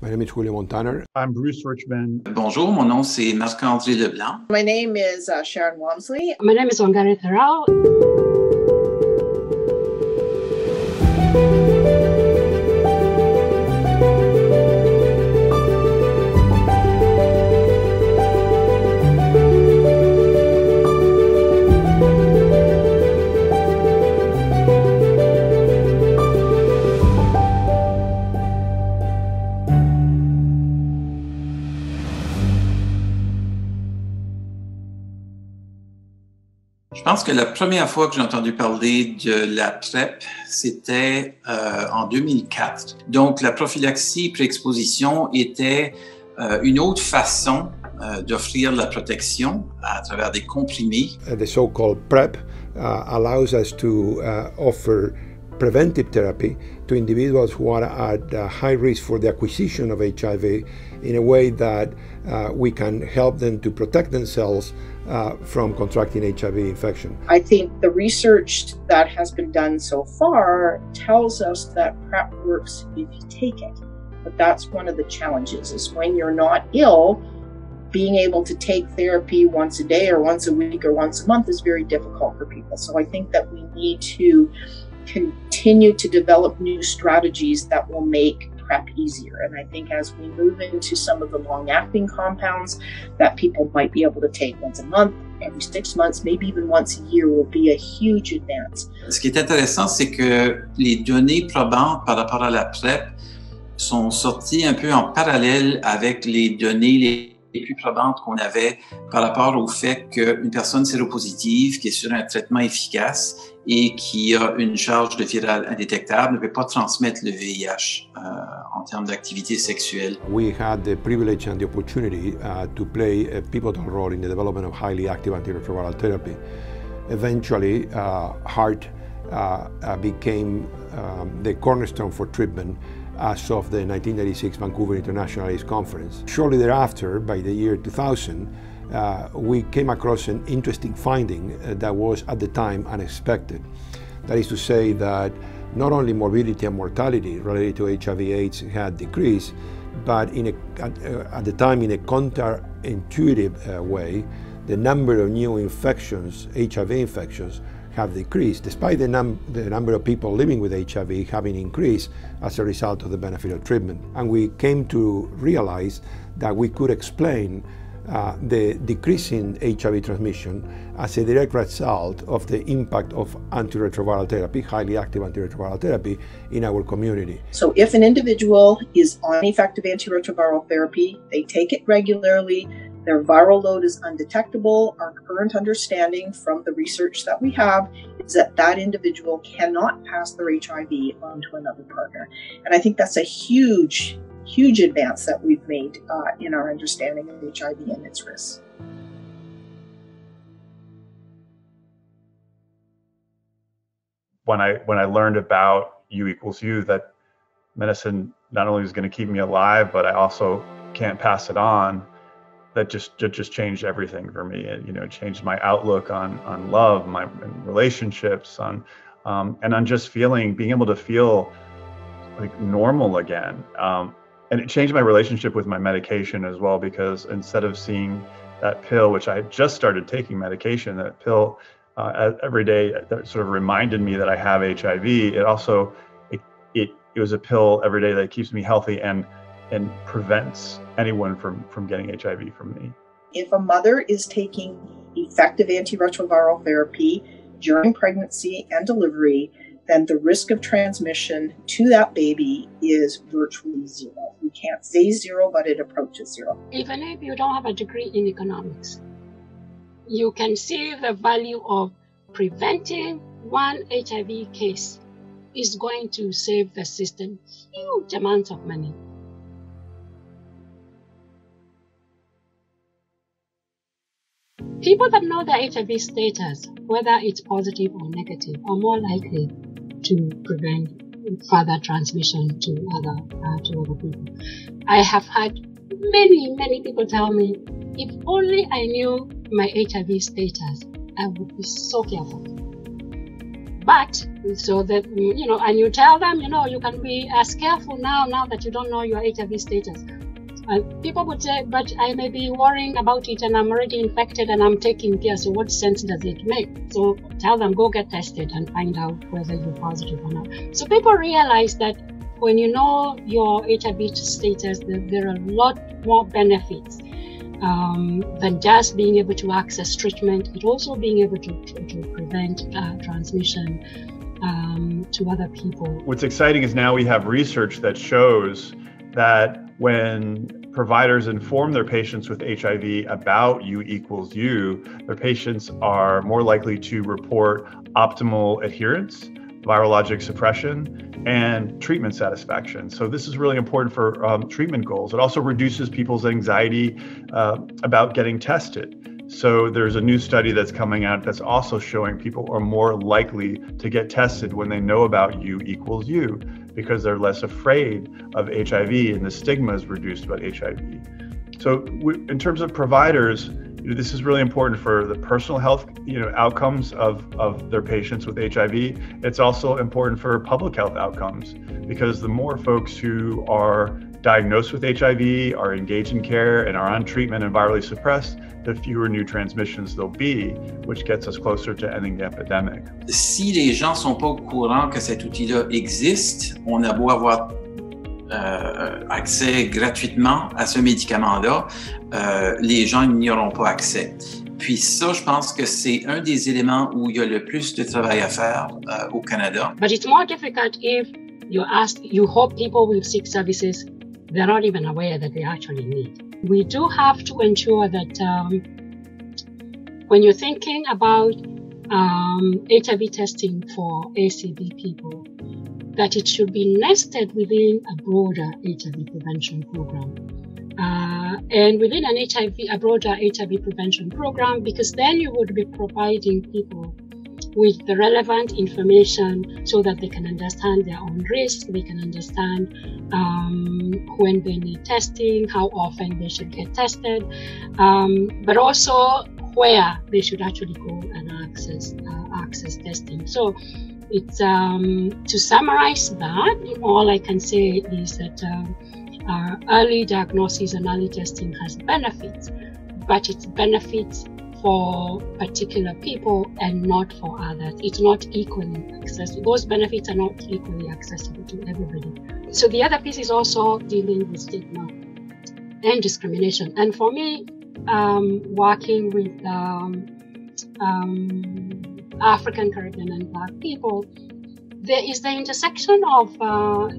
My name is Julio Montaner. I'm Bruce Richman. Bonjour, mon nom c'est Marc-André LeBlanc. My name is Sharon Walmsley. My name is Wangari Tharao. Je pense que la première fois que j'ai entendu parler de la PrEP, c'était en 2004. Donc, la prophylaxie pré-exposition était une autre façon d'offrir la protection à travers des comprimés. The so-called PrEP allows us to offer preventive therapy to individuals who are at high risk for the acquisition of HIV in a way that we can help them to protect themselves from contracting HIV infection. I think the research that has been done so far tells us that PrEP works if you take it. But that's one of the challenges, is when you're not ill, being able to take therapy once a day or once a week or once a month is very difficult for people. So I think that we need to continue to develop new strategies that will make PrEP easier. And I think as we move into some of the long-acting compounds that people might be able to take once a month, every 6 months, maybe even once a year, will be a huge advance. Ce qui est intéressant, c'est que les données probantes par rapport à la PrEP sont sorties un peu en parallèle avec les données les plus probantes qu'on avait par rapport au fait qu'une personne séropositive qui est sur un traitement efficace et qui a une charge de viral indétectable ne peut pas transmettre le VIH en termes d'activité sexuelle. We had the privilege and the opportunity to play a pivotal role in the development of highly active antiretroviral therapy. Eventually, HAART became the cornerstone for treatment as of the 1996 Vancouver International AIDS Conference. Shortly thereafter, by the year 2000, we came across an interesting finding that was at the time unexpected. That is to say that not only morbidity and mortality related to HIV/AIDS had decreased, but at the time in a counterintuitive way, the number of new infections, HIV infections, have decreased, despite the number of people living with HIV having increased as a result of the benefit of treatment. And we came to realize that we could explain the decrease in HIV transmission as a direct result of the impact of antiretroviral therapy, highly active antiretroviral therapy, in our community. So if an individual is on effective antiretroviral therapy, they take it regularly, their viral load is undetectable, our current understanding from the research that we have is that that individual cannot pass their HIV on to another partner. And I think that's a huge advance that we've made in our understanding of HIV and its risks. When I learned about U equals U, that medicine not only is going to keep me alive, but I also can't pass it on, that just changed everything for me. It changed my outlook on love, my relationships, and on just being able to feel like normal again. And it changed my relationship with my medication as well, because instead of seeing that pill, which I had just started taking medication, that pill every day that sort of reminded me that I have HIV, it also, it was a pill every day that keeps me healthy and prevents anyone from getting HIV from me. If a mother is taking effective antiretroviral therapy during pregnancy and delivery, then the risk of transmission to that baby is virtually zero. We can't say zero, but it approaches zero. Even if you don't have a degree in economics, you can see the value of preventing one HIV case is going to save the system huge amounts of money. People that know their HIV status, whether it's positive or negative, are more likely to prevent further transmission to other people. I have had many people tell me, if only I knew my HIV status, I would be so careful. But So that, and you tell them, you can be as careful now that you don't know your HIV status. People would say, but I may be worrying about it and I'm already infected and I'm taking care, so what sense does it make? So tell them, go get tested and find out whether you're positive or not. So people realize that when you know your HIV status, there are a lot more benefits than just being able to access treatment, but also being able to prevent transmission to other people. What's exciting is now we have research that shows that when providers inform their patients with HIV about U equals U, their patients are more likely to report optimal adherence, virologic suppression, and treatment satisfaction. So this is really important for treatment goals. It also reduces people's anxiety about getting tested. So there's a new study that's coming out that's also showing people are more likely to get tested when they know about U equals U, because they're less afraid of HIV and the stigma is reduced about HIV. So in terms of providers, this is really important for the personal health outcomes of their patients with HIV. It's also important for public health outcomes, because the more folks who are diagnosed with HIV, are engaged in care, and are on treatment and virally suppressed, the fewer new transmissions there'll be, which gets us closer to ending the epidemic. Si les gens sont pas au courant que cet outil-là existe, on a beau avoir accès gratuitement à ce médicament-là, les gens n'y auront pas accès. Puis ça, je pense que c'est un des éléments où il y a le plus de travail à faire au Canada. But it's more difficult if you hope people will seek services they're not even aware that they actually need. We do have to ensure that when you're thinking about HIV testing for ACB people, that it should be nested within a broader HIV prevention program. And within a broader HIV prevention program, because then you would be providing people with the relevant information so that they can understand their own risk, they can understand when they need testing, how often they should get tested, but also where they should actually go and access testing. So it's to summarize that, all I can say is that early diagnosis and early testing has benefits, but it's benefits for particular people and not for others. It's not equally accessible. Those benefits are not equally accessible to everybody. So the other piece is also dealing with stigma and discrimination. And for me, working with African, Caribbean, and Black people, there is the intersection of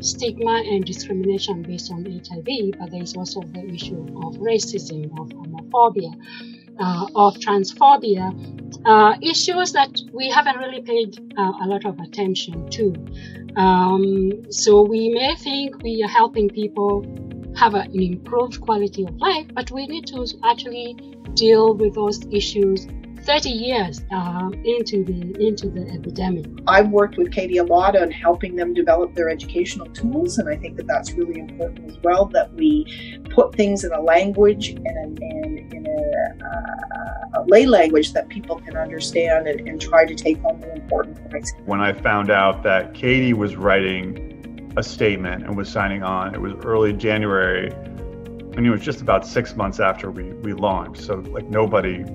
stigma and discrimination based on HIV, but there is also the issue of racism, of homophobia, of transphobia, issues that we haven't really paid a lot of attention to. So we may think we are helping people have an improved quality of life, but we need to actually deal with those issues 30 years into the epidemic. I've worked with CATIE a lot on helping them develop their educational tools, and I think that that's really important as well, that we put things in a language and in a lay language that people can understand and try to take home the important points. When I found out that CATIE was writing a statement and was signing on, it was early January, and it was just about 6 months after we launched, so like nobody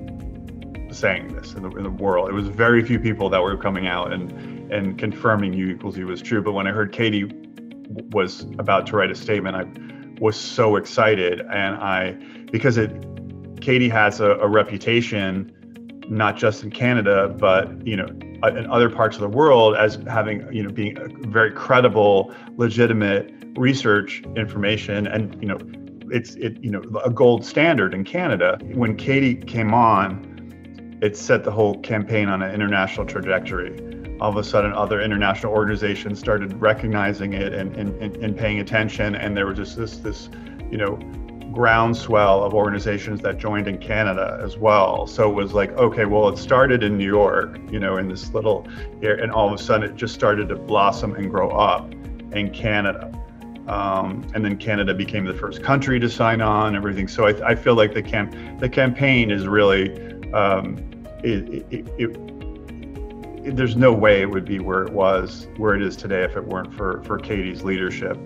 saying this in the world. It was very few people that were coming out and confirming U equals U was true. But when I heard CATIE was about to write a statement, I was so excited. And because CATIE has a reputation, not just in Canada, but in other parts of the world, as having being a very credible, legitimate research information, and it's a gold standard in Canada. When CATIE came on, it set the whole campaign on an international trajectory. All of a sudden, other international organizations started recognizing it and paying attention, and there was just this groundswell of organizations that joined in Canada as well. So it was like, okay, well, it started in New York, in this little area, and all of a sudden it just started to blossom and grow up in Canada. And then Canada became the first country to sign on and everything. So I feel like the there's no way it would be where it is today if it weren't for CATIE's leadership.